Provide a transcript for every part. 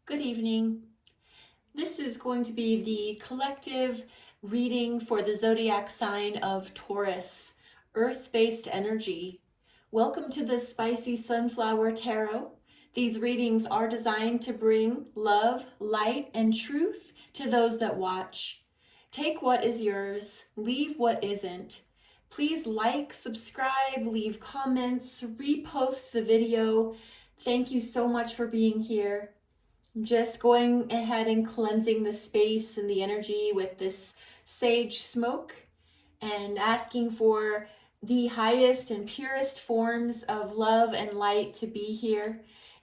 Good evening. This is going to be the collective reading for the zodiac sign of Taurus, earth-based energy. Welcome to the Spicy Sunflower Tarot. These readings are designed to bring love, light, and truth to those that watch. Take what is yours, leave what isn't. Please like, subscribe, leave comments, repost the video. Thank you so much for being here. I'm just going ahead and cleansing the space and the energy with this sage smoke and asking for the highest and purest forms of love and light to be here.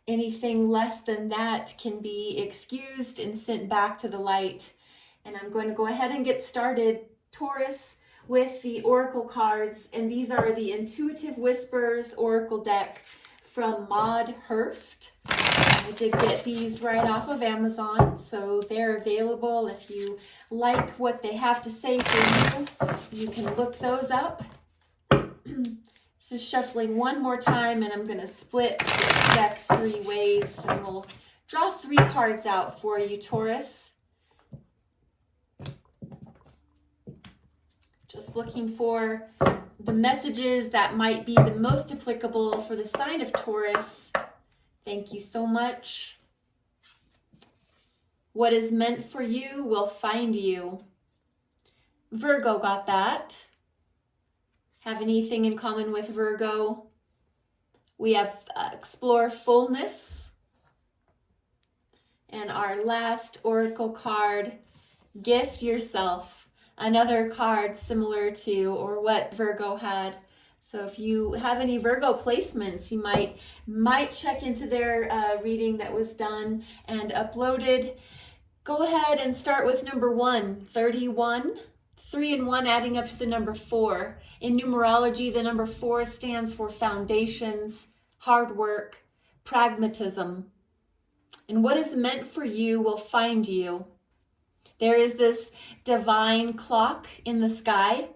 Anything less than that can be excused and sent back to the light. And I'm going to go ahead and get started, Taurus, with the oracle cards. And these are the Intuitive Whispers Oracle deck from Maud Hurst. I did get these right off of Amazon, so they're available. If you like what they have to say for you, you can look those up. So shuffling one more time, and I'm going to split the deck 3 ways, and we'll draw 3 cards out for you, Taurus. Just looking for the messages that might be the most applicable for the sign of Taurus. Thank you so much. What is meant for you will find you. Virgo got that. Have anything in common with Virgo? We have explore fullness. And our last oracle card, gift yourself. Another card similar to or what Virgo had. So if you have any Virgo placements, you might check into their reading that was done and uploaded. Go ahead and start with number 1, 31. 3 and 1 adding up to the number 4. In numerology, the number 4 stands for foundations, hard work, pragmatism. And what is meant for you will find you. There is this divine clock in the sky.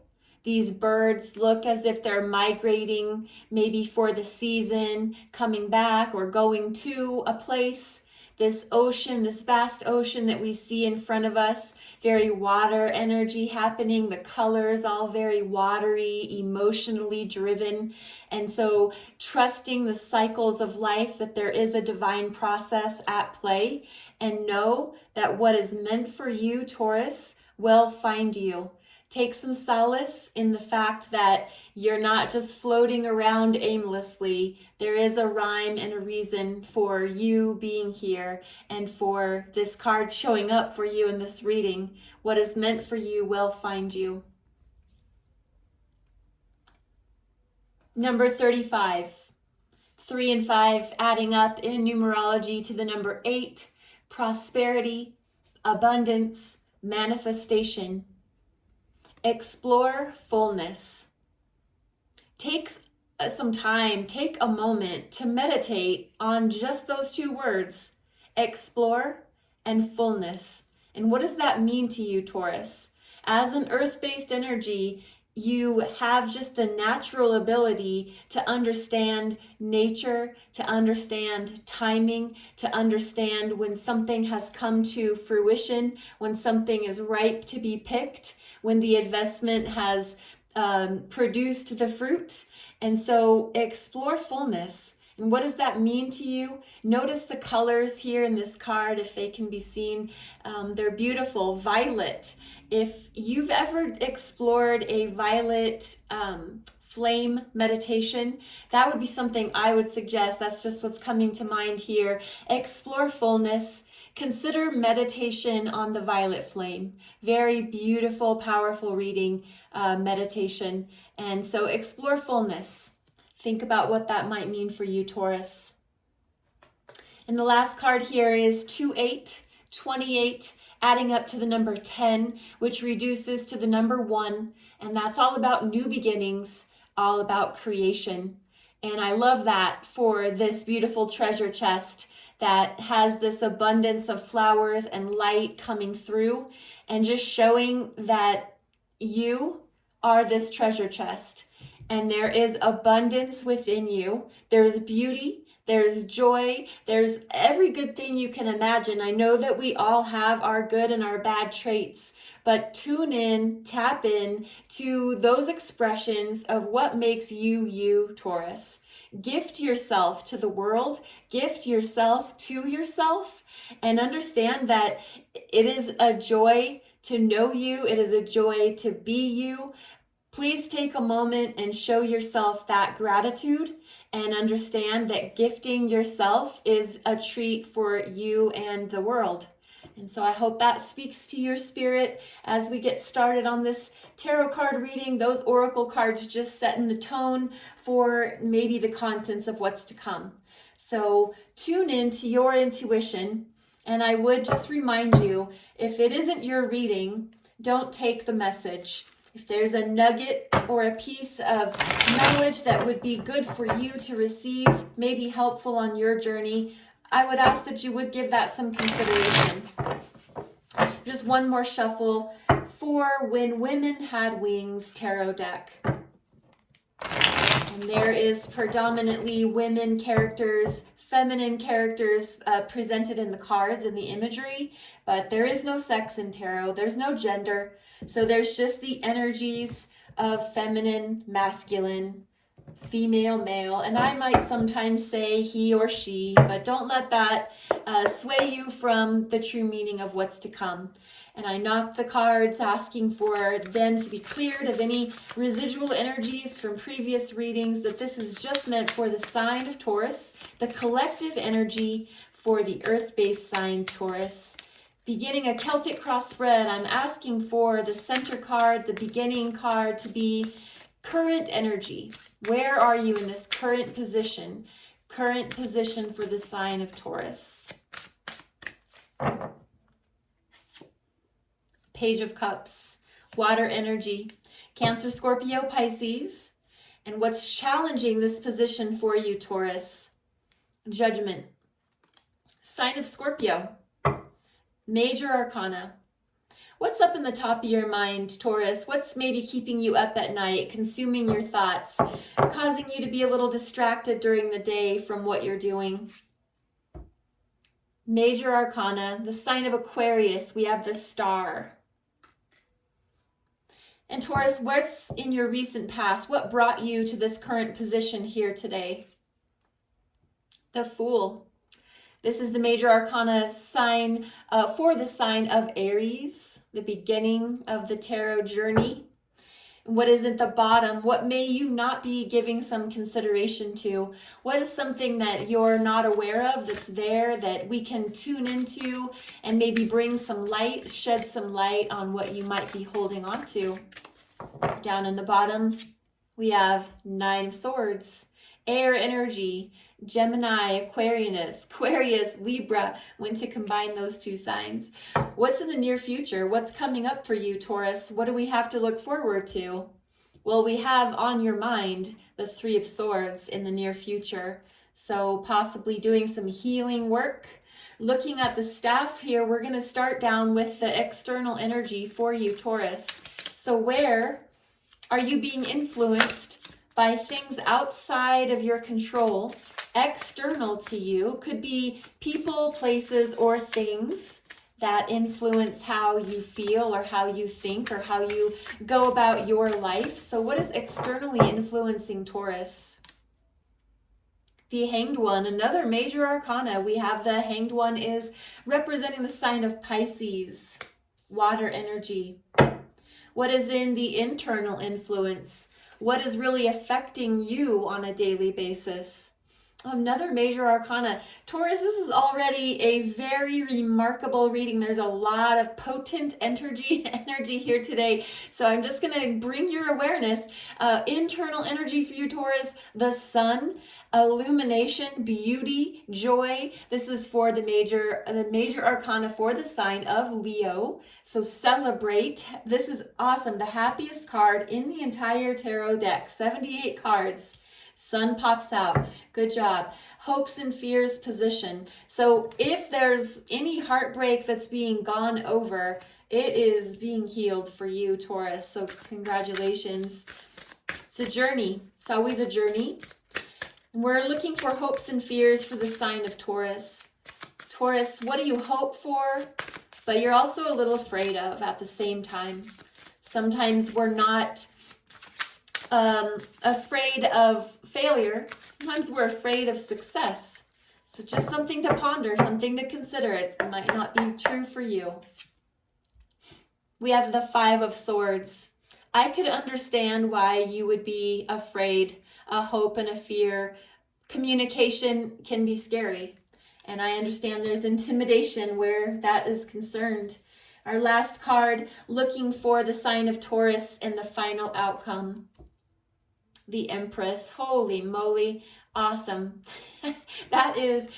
These birds look as if they're migrating, maybe for the season, coming back or going to a place. This ocean, this vast ocean that we see in front of us, very water energy happening, the colors all very watery, emotionally driven. And so trusting the cycles of life, that there is a divine process at play, and know that what is meant for you, Taurus, will find you. Take some solace in the fact that you're not just floating around aimlessly. There is a rhyme and a reason for you being here and for this card showing up for you in this reading. What is meant for you will find you. Number 35. 3 and 5 adding up in numerology to the number 8. Prosperity, abundance, manifestation. Explore fullness. Take some time, take a moment to meditate on just those 2 words, explore and fullness. And what does that mean to you, Taurus? As an earth-based energy, you have just the natural ability to understand nature, to understand timing, to understand when something has come to fruition, when something is ripe to be picked, when the investment has produced the fruit. And so explore fullness. And what does that mean to you? Notice the colors here in this card, if they can be seen. They're beautiful. Violet. If you've ever explored a violet flame meditation, that would be something I would suggest. That's just what's coming to mind here. Explore fullness. Consider meditation on the violet flame. Very beautiful, powerful reading, meditation. And so explore fullness. Think about what that might mean for you, Taurus. And the last card here is 2-8, 28, adding up to the number 10, which reduces to the number 1. And that's all about new beginnings, all about creation. And I love that for this beautiful treasure chest that has this abundance of flowers and light coming through, and just showing that you are this treasure chest. And there is abundance within you. There is beauty, There's joy. There's every good thing you can imagine. I know that we all have our good and our bad traits, but tune in, tap in to those expressions of what makes you, you, Taurus. Gift yourself to the world, gift yourself to yourself, and understand that it is a joy to know you. It is a joy to be you. Please take a moment and show yourself that gratitude and understand that gifting yourself is a treat for you and the world. And so I hope that speaks to your spirit as we get started on this tarot card reading. Those oracle cards just setting the tone for maybe the contents of what's to come. So tune in to your intuition. And I would just remind you, if it isn't your reading, don't take the message. If there's a nugget or a piece of knowledge that would be good for you to receive, maybe helpful on your journey, I would ask that you would give that some consideration. Just one more shuffle for When Women Had Wings tarot deck. And there is predominantly women characters, feminine characters presented in the cards and the imagery, but there is no sex in tarot. There's no gender. So there's just the energies of feminine, masculine, female, male, and I might sometimes say he or she, but don't let that sway you from the true meaning of what's to come. And I knocked the cards asking for them to be cleared of any residual energies from previous readings, that this is just meant for the sign of Taurus, the collective energy for the earth-based sign Taurus. Beginning a Celtic cross spread, I'm asking for the center card, the beginning card, to be current energy. Where are you in this current position? Current position for the sign of Taurus. Page of Cups, water energy, Cancer, Scorpio, Pisces. And what's challenging this position for you, Taurus? Judgment. Sign of Scorpio. Major Arcana. What's up in the top of your mind, Taurus? What's maybe keeping you up at night, consuming your thoughts, causing you to be a little distracted during the day from what you're doing? Major Arcana, the sign of Aquarius, we have the Star. And Taurus, what's in your recent past? What brought you to this current position here today? The Fool. This is the Major Arcana sign for the sign of Aries, the beginning of the tarot journey. What is at the bottom? What may you not be giving some consideration to? What is something that you're not aware of that's there that we can tune into and maybe bring some light, shed some light on what you might be holding on to? So down in the bottom, we have Nine of Swords, air energy, Gemini, Aquarius, Libra, when to combine those two signs. What's in the near future? What's coming up for you, Taurus? What do we have to look forward to? Well, we have on your mind the Three of Swords in the near future. So possibly doing some healing work. Looking at the staff here, we're going to start down with the external energy for you, Taurus. So where are you being influenced by things outside of your control, external to you? Could be people, places, or things that influence how you feel or how you think or how you go about your life. So what is externally influencing Taurus? The Hanged One, another major arcana. We have the Hanged One is representing the sign of Pisces, water energy. What is in the internal influence? What is really affecting you on a daily basis? Another major arcana. Taurus, this is already a very remarkable reading. There's a lot of potent energy here today. So I'm just going to bring your awareness. Internal energy for you, Taurus, the sun, illumination, beauty, joy. This is for the major arcana for the sign of Leo. So celebrate. This is awesome. The happiest card in the entire tarot deck. 78 cards. Sun pops out. Good job. Hopes and fears position. So if there's any heartbreak that's being gone over, it is being healed for you, Taurus. So congratulations. It's a journey. It's always a journey. We're looking for hopes and fears for the sign of Taurus. Taurus, what do you hope for, but you're also a little afraid of at the same time? Sometimes we're not afraid of failure. Sometimes we're afraid of success. So just something to ponder, something to consider. It might not be true for you. We have the Five of Swords. I could understand why you would be afraid, a hope and a fear. Communication can be scary. And I understand there's intimidation where that is concerned. Our last card, looking for the sign of Taurus and the final outcome. The Empress. Holy moly. Awesome. That is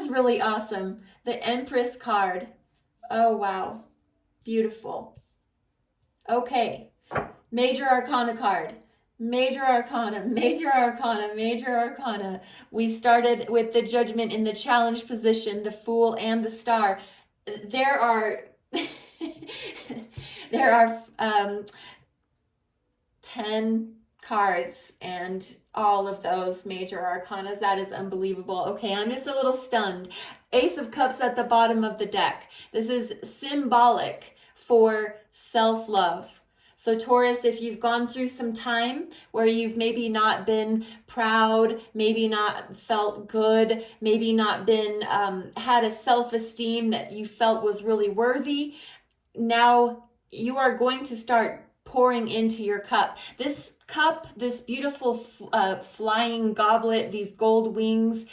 really awesome. The Empress card. Oh, wow. Beautiful. Okay. Major Arcana card. Major Arcana, Major Arcana, Major Arcana. We started with the Judgment in the challenge position, the Fool and the Star. There are 10 cards and all of those Major Arcanas. That is unbelievable. Okay, I'm just a little stunned. Ace of Cups at the bottom of the deck. This is symbolic for self-love. So Taurus, if you've gone through some time where you've maybe not been proud, maybe not felt good, maybe not been, had a self-esteem that you felt was really worthy, now you are going to start pouring into your cup. This cup, this beautiful flying goblet, these gold wings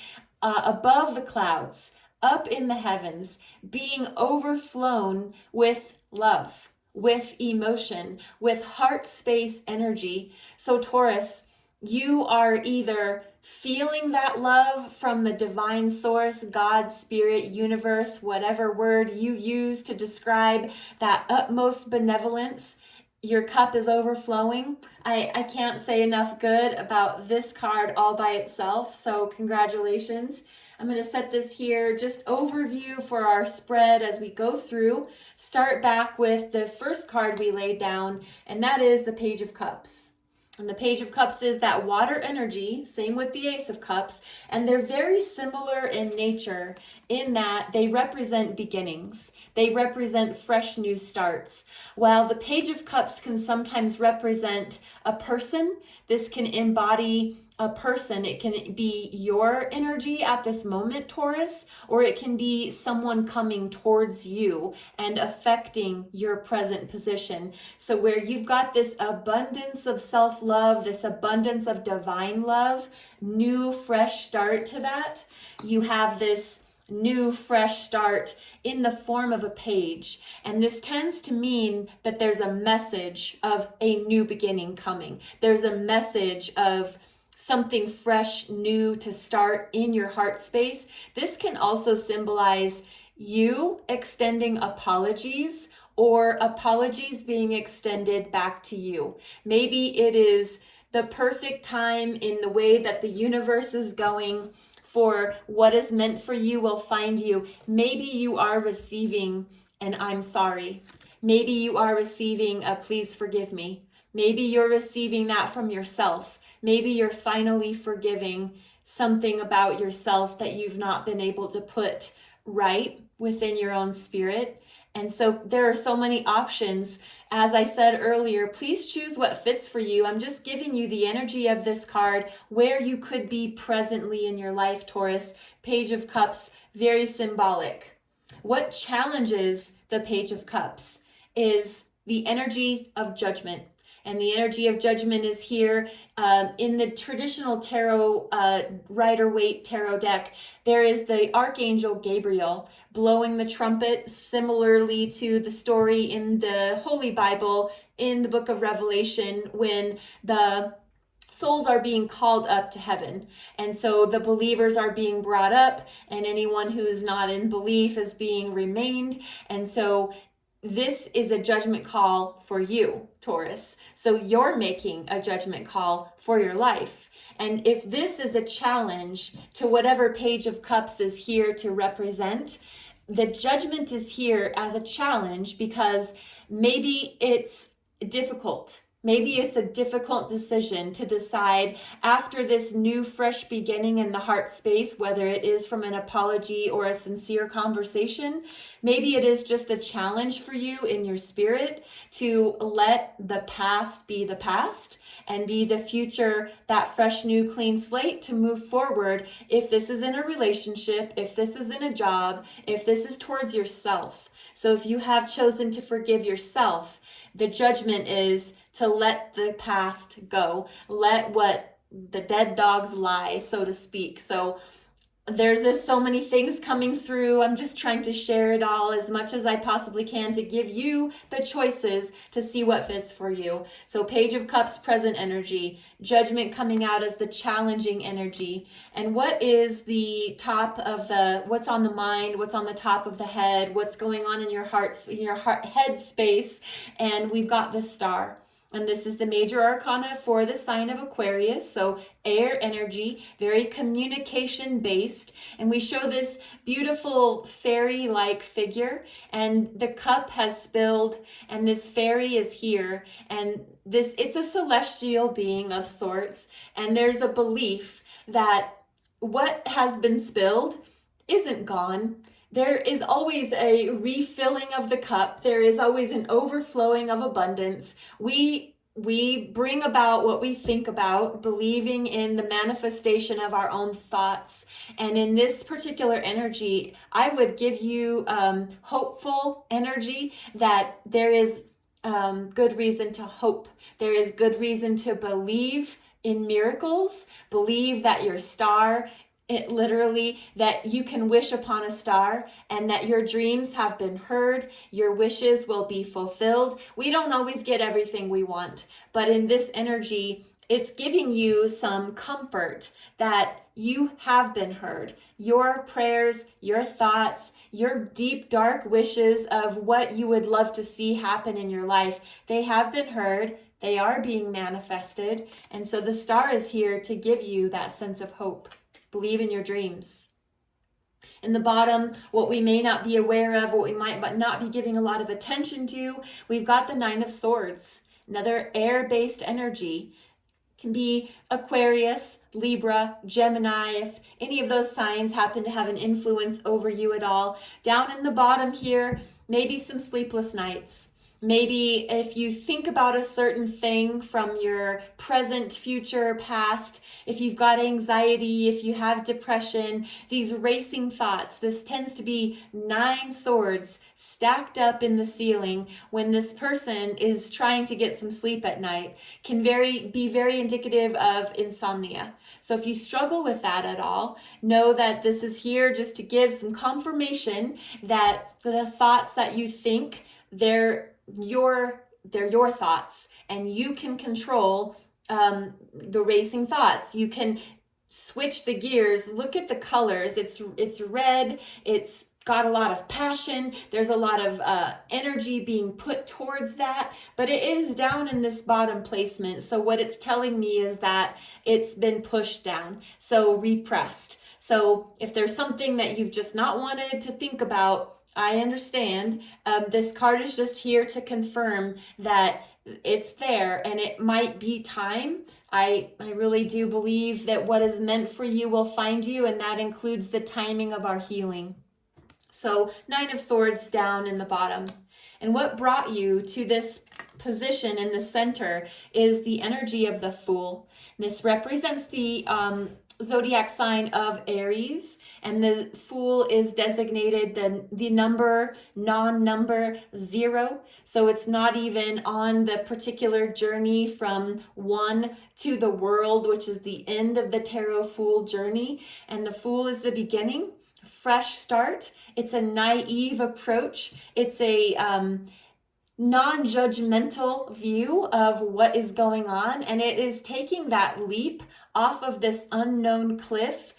above the clouds, up in the heavens, being overflown with love, with emotion, with heart space energy. So Taurus, you are either feeling that love from the divine source, God, spirit, universe, whatever word you use to describe that utmost benevolence. Your cup is overflowing. I can't say enough good about this card all by itself, so congratulations. I'm going to set this here, just overview for our spread as we go through. Start back with the first card we laid down, and that is the Page of Cups. And the Page of Cups is that water energy, same with the Ace of Cups, and they're very similar in nature in that they represent beginnings. They represent fresh new starts. While the Page of Cups can sometimes represent a person, this can embody a person. It can be your energy at this moment, Taurus, or it can be someone coming towards you and affecting your present position. So where you've got this abundance of self-love, this abundance of divine love, new, fresh start to that, you have this new, fresh start in the form of a page. And this tends to mean that there's a message of a new beginning coming. There's a message of something fresh, new to start in your heart space. This can also symbolize you extending apologies or apologies being extended back to you. Maybe it is the perfect time in the way that the universe is going for what is meant for you will find you. Maybe you are receiving an I'm sorry. Maybe you are receiving a please forgive me. Maybe you're receiving that from yourself. Maybe you're finally forgiving something about yourself that you've not been able to put right within your own spirit. And so there are so many options. As I said earlier, please choose what fits for you. I'm just giving you the energy of this card, where you could be presently in your life, Taurus. Page of Cups, very symbolic. What challenges the Page of Cups is the energy of judgment. And the energy of judgment is here in the traditional tarot, Rider-Waite tarot deck. There is the Archangel Gabriel blowing the trumpet, similarly to the story in the Holy Bible, in the book of Revelation, when the souls are being called up to heaven. And so the believers are being brought up, and anyone who's not in belief is being remained. And so this is a judgment call for you, Taurus. So you're making a judgment call for your life. And if this is a challenge to whatever Page of Cups is here to represent, the judgment is here as a challenge because maybe it's difficult. Maybe it's a difficult decision to decide after this new fresh beginning in the heart space, whether it is from an apology or a sincere conversation. Maybe it is just a challenge for you in your spirit to let the past be the past and be the future, that fresh, new, clean slate to move forward. If this is in a relationship, if this is in a job, if this is towards yourself. So if you have chosen to forgive yourself, the judgment is to let the past go, let what the dead dogs lie, so to speak. So there's just so many things coming through. I'm just trying to share it all as much as I possibly can to give you the choices to see what fits for you. So Page of Cups, present energy, judgment coming out as the challenging energy. And what is the top of what's on the mind, what's on the top of the head, what's going on in your head space. And we've got the Star. And this is the major arcana for the sign of Aquarius. So air energy, very communication based. And we show this beautiful fairy-like figure. And the cup has spilled and this fairy is here. And it's a celestial being of sorts. And there's a belief that what has been spilled isn't gone. There is always a refilling of the cup. There is always an overflowing of abundance. We bring about what we think about, believing in the manifestation of our own thoughts. And in this particular energy, I would give you hopeful energy that there is good reason to hope. There is good reason to believe in miracles, believe that your star, it literally, that you can wish upon a star and that your dreams have been heard, your wishes will be fulfilled. We don't always get everything we want, but in this energy, it's giving you some comfort that you have been heard. Your prayers, your thoughts, your deep, dark wishes of what you would love to see happen in your life, they have been heard. They are being manifested. And so the star is here to give you that sense of hope. Believe in your dreams. In the bottom, what we may not be aware of, what we might not be giving a lot of attention to, we've got the Nine of Swords, another air-based energy. Can be Aquarius, Libra, Gemini, if any of those signs happen to have an influence over you at all. Down in the bottom here, maybe some sleepless nights. Maybe if you think about a certain thing from your present, future, past, if you've got anxiety, if you have depression, these racing thoughts, this tends to be 9 swords stacked up in the ceiling when this person is trying to get some sleep at night, can be very indicative of insomnia. So if you struggle with that at all, know that this is here just to give some confirmation that the thoughts that you think, they're your thoughts, and you can control the racing thoughts. You can switch the gears. Look at the colors. It's red. It's got a lot of passion. There's a lot of energy being put towards that, but it is down in this bottom placement. So what it's telling me is that it's been pushed down, so repressed. So if there's something that you've just not wanted to think about, I understand. This card is just here to confirm that it's there and it might be time. I really do believe that what is meant for you will find you, and that includes the timing of our healing. So 9 of Swords down in the bottom. And what brought you to this position in the center is the energy of the Fool. This represents the zodiac sign of Aries, and the Fool is designated the number, non-number 0. So it's not even on the particular journey from 1 to the world, which is the end of the Tarot Fool journey. And the Fool is the beginning, fresh start. It's a naive approach. It's a non-judgmental view of what is going on, and it is taking that leap off of this unknown cliff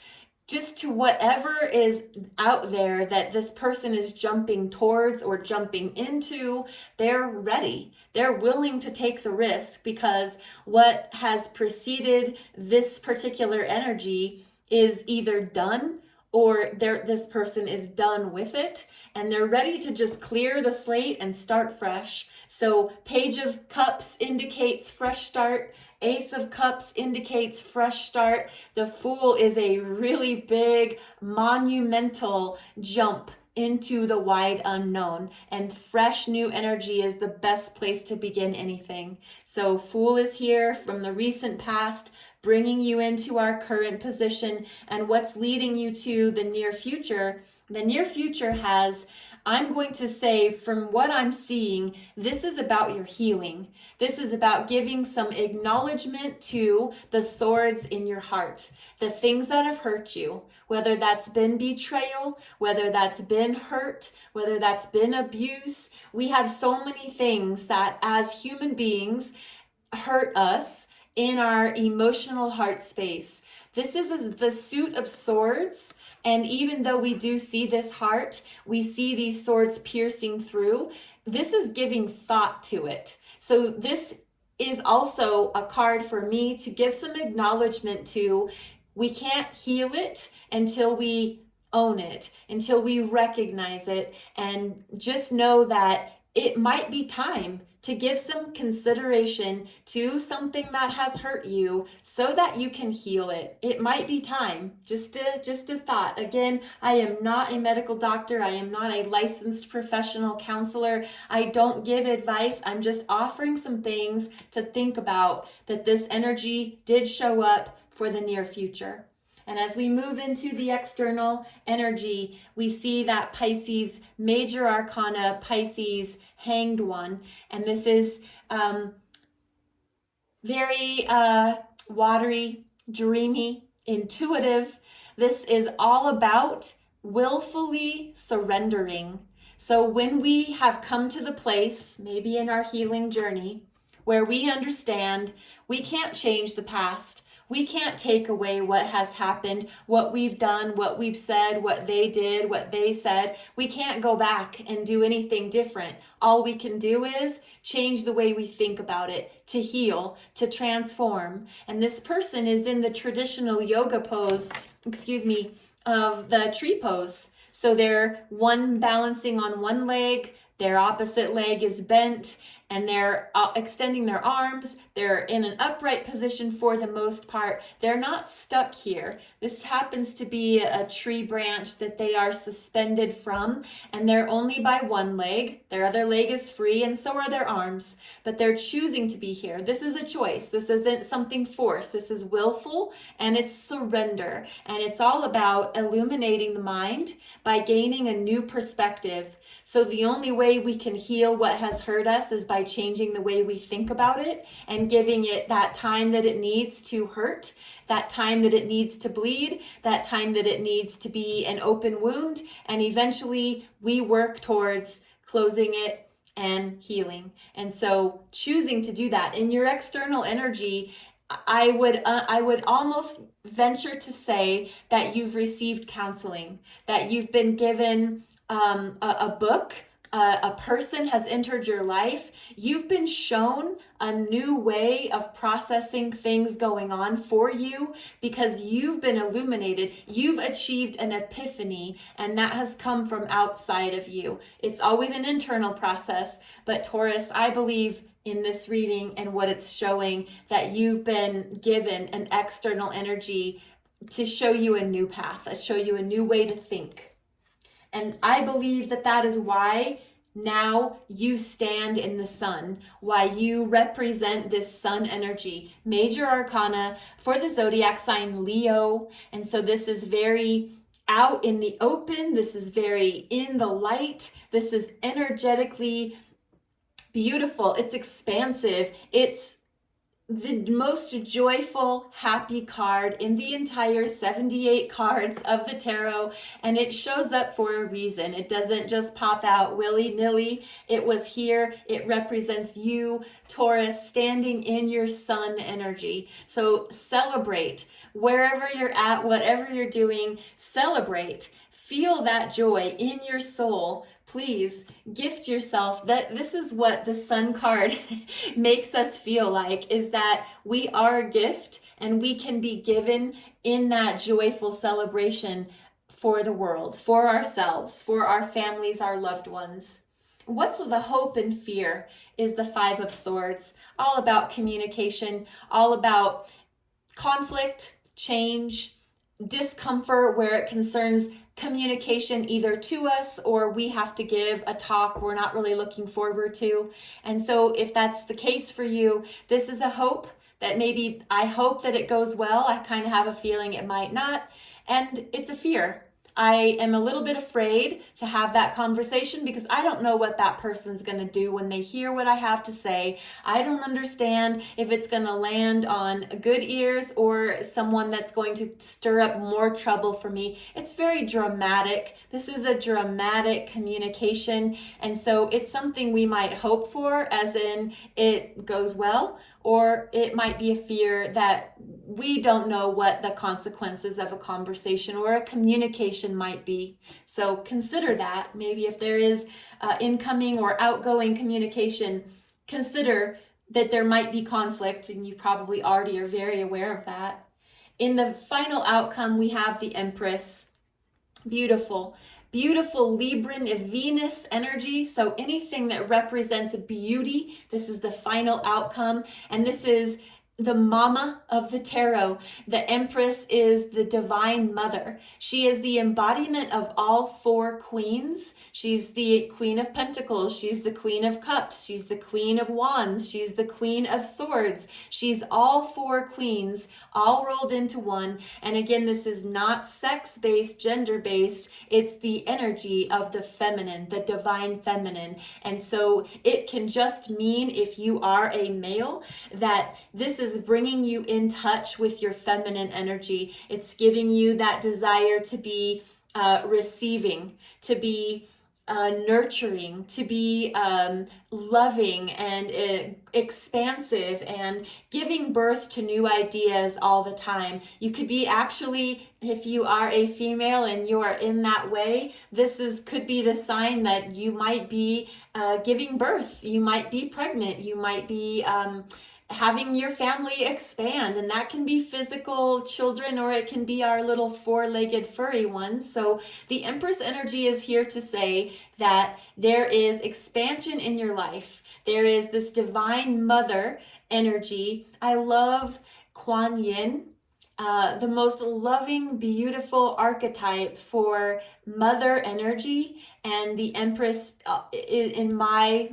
just to whatever is out there that this person is jumping towards or jumping into. They're ready. They're willing to take the risk, because what has preceded this particular energy is either done or this person is done with it and they're ready to just clear the slate and start fresh. So Page of Cups indicates fresh start. Ace of Cups indicates fresh start. The Fool is a really big, monumental jump into the wide unknown, and fresh new energy is the best place to begin anything. So Fool is here from the recent past, bringing you into our current position and what's leading you to the near future. The near future has, I'm going to say, from what I'm seeing, this is about your healing. This is about giving some acknowledgement to the swords in your heart, the things that have hurt you, whether that's been betrayal, whether that's been hurt, whether that's been abuse. We have so many things that as human beings hurt us in our emotional heart space. This is the suit of swords. And even though we do see this heart, we see these swords piercing through, this is giving thought to it. So this is also a card for me to give some acknowledgement to. We can't heal it until we own it, until we recognize it, and just know that it might be time to give some consideration to something that has hurt you so that you can heal it. It might be time. Just a thought. Again, I am not a medical doctor. I am not a licensed professional counselor. I don't give advice. I'm just offering some things to think about, that this energy did show up for the near future. And as we move into the external energy, we see that Pisces, major arcana, Pisces, hanged one. And this is very watery, dreamy, intuitive. This is all about willfully surrendering. So when we have come to the place, maybe in our healing journey, where we understand we can't change the past, we can't take away what has happened, what we've done, what we've said, what they did, what they said. We can't go back and do anything different. All we can do is change the way we think about it, to heal, to transform. And this person is in the traditional yoga pose, of the tree pose. So they're one balancing on one leg, their opposite leg is bent, and they're extending their arms. They're in an upright position for the most part. They're not stuck here. This happens to be a tree branch that they are suspended from, and they're only by one leg. Their other leg is free, and so are their arms, but they're choosing to be here. This is a choice. This isn't something forced. This is willful, and it's surrender. And it's all about illuminating the mind by gaining a new perspective. So the only way we can heal what has hurt us is by changing the way we think about it and giving it that time that it needs to hurt, that time that it needs to bleed, that time that it needs to be an open wound. And eventually we work towards closing it and healing. And so choosing to do that in your external energy, I would almost venture to say that you've received counseling, that you've been given a book, a person has entered your life. You've been shown a new way of processing things going on for you because you've been illuminated. You've achieved an epiphany, and that has come from outside of you. It's always an internal process, but Taurus, I believe in this reading and what it's showing, that you've been given an external energy to show you a new path, to show you a new way to think. And I believe that that is why now you stand in the sun, why you represent this sun energy, major arcana for the zodiac sign Leo. And so this is very out in the open. This is very in the light. This is energetically beautiful. It's expansive. It's the most joyful, happy card in the entire 78 cards of the tarot, and it shows up for a reason. It doesn't just pop out willy-nilly. It was here. It represents you, Taurus, standing in your sun energy. So celebrate. Wherever you're at, whatever you're doing, celebrate. Feel that joy in your soul. Please gift yourself. That this is what the sun card makes us feel like, is that we are a gift and we can be given in that joyful celebration for the world, for ourselves, for our families, our loved ones. What's the hope and fear is the Five of Swords, all about communication, all about conflict, change, discomfort where it concerns communication either to us or we have to give a talk we're not really looking forward to. And so if that's the case for you, this is a hope that maybe I hope that it goes well. I kind of have a feeling it might not. And it's a fear. I am a little bit afraid to have that conversation because I don't know what that person's going to do when they hear what I have to say. I don't understand if it's going to land on good ears or someone that's going to stir up more trouble for me. It's very dramatic. This is a dramatic communication. And so it's something we might hope for, as in it goes well, or it might be a fear that we don't know what the consequences of a conversation or a communication might be. So consider that. Maybe if there is incoming or outgoing communication, consider that there might be conflict, and you probably already are very aware of that. In the final outcome, we have the Empress. Beautiful. Beautiful Libran Venus energy. So anything that represents beauty, this is the final outcome. And this is the mama of the tarot. The Empress is the divine mother. She is the embodiment of all four queens. She's the Queen of Pentacles. She's the Queen of Cups. She's the Queen of Wands. She's the Queen of Swords. She's all four queens, all rolled into one. And again, this is not sex-based, gender-based. It's the energy of the feminine, the divine feminine. And so it can just mean, if you are a male, that this is bringing you in touch with your feminine energy. It's giving you that desire to be receiving, to be nurturing, to be loving and expansive and giving birth to new ideas all the time. You could be actually, if you are a female and you are in that way, could be the sign that you might be giving birth. You might be pregnant. You might be having your family expand, and that can be physical children or it can be our little four-legged furry ones. So the Empress energy is here to say that there is expansion in your life. There is this divine mother energy. I love Kuan Yin. The most loving, beautiful archetype for mother energy, and the Empress, in my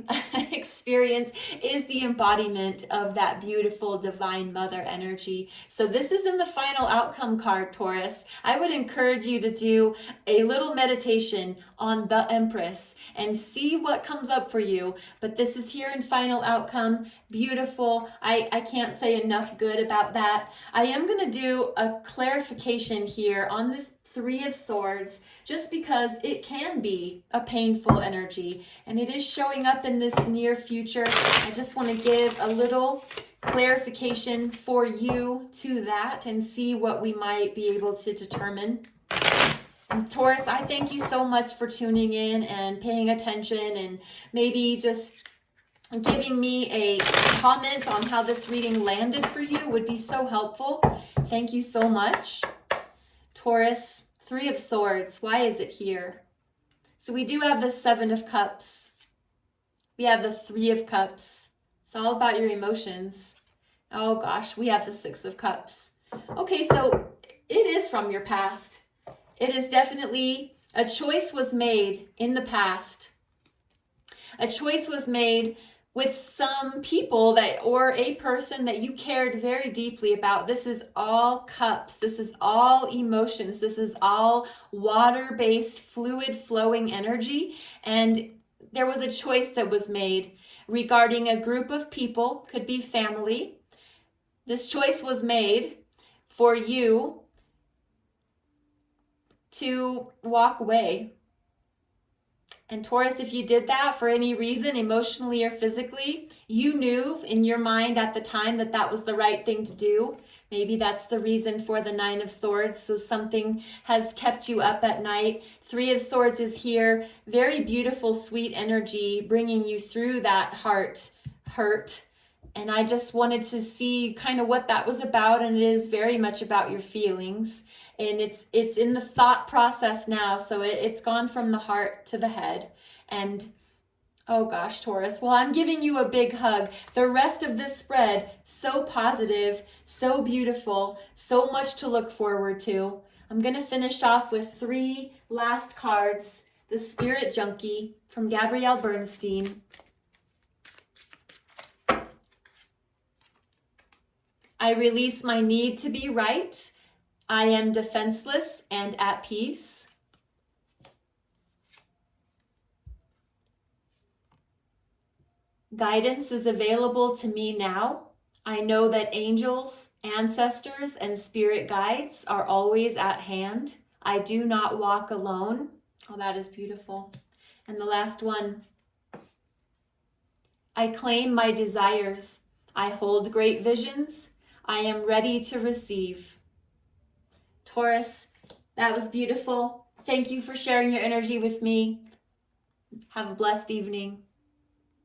experience, is the embodiment of that beautiful divine mother energy. So this is in the final outcome card, Taurus. I would encourage you to do a little meditation on the Empress and see what comes up for you. But this is here in final outcome. Beautiful. I can't say enough good about that. I am going to do a clarification here on this Three of Swords, just because it can be a painful energy and it is showing up in this near future. I just want to give a little clarification for you to that and see what we might be able to determine. And Taurus, I thank you so much for tuning in and paying attention and maybe just giving me a comment on how this reading landed for you would be so helpful. Thank you so much. Taurus, Three of Swords, why is it here? So we do have the Seven of Cups. We have the Three of Cups. It's all about your emotions. Oh gosh, we have the Six of Cups. Okay, so it is from your past. It is definitely, a choice was made in the past. A choice was made with some people or a person that you cared very deeply about. This is all cups. This is all emotions. This is all water-based, fluid-flowing energy. And there was a choice that was made regarding a group of people, could be family. This choice was made for you to walk away. And Taurus, if you did that for any reason, emotionally or physically, you knew in your mind at the time that that was the right thing to do. Maybe that's the reason for the Nine of Swords. So something has kept you up at night. Three of Swords is here. Very beautiful, sweet energy, bringing you through that heart hurt And I just wanted to see kind of what that was about, and it is very much about your feelings. And it's in the thought process now, so it's gone from the heart to the head. And oh gosh, Taurus, well, I'm giving you a big hug. The rest of this spread, so positive, so beautiful, so much to look forward to. I'm going to finish off with 3 last cards. The Spirit Junkie from Gabrielle Bernstein. I release my need to be right. I am defenseless and at peace. Guidance is available to me now. I know that angels, ancestors, and spirit guides are always at hand. I do not walk alone. Oh, that is beautiful. And the last one. I claim my desires. I hold great visions. I am ready to receive. Taurus, that was beautiful. Thank you for sharing your energy with me. Have a blessed evening.